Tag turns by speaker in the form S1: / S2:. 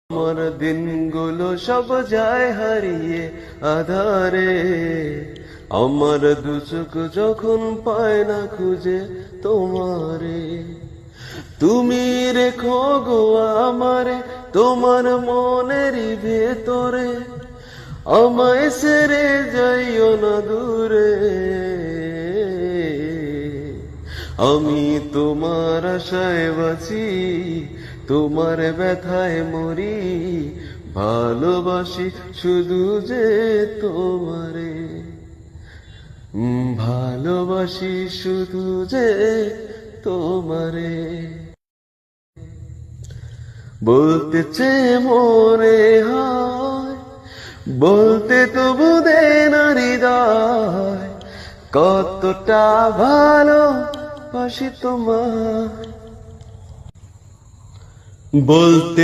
S1: আমার দিনগুলো সব যায় হারিয়ে আধারে, আমার দু চোখ যখন পায় না খুঁজে তোমারে। তুমি রেখো গো আমারে তোমার মনেরই ভেতরে, আমায় ছেড়ে যাইও না দূরে। আমি তোমার আশায় বাঁচি, তোমার ব্যথায় মরি, ভালোবাসি শুধু যে তোমারে, ভালোবাসি শুধু যে তোমারে। বলতে চেয়ে মনে হয়, বলতে তবু দেয় না হৃদয়, কতটা ভালোবাসি তোমায়। বলতে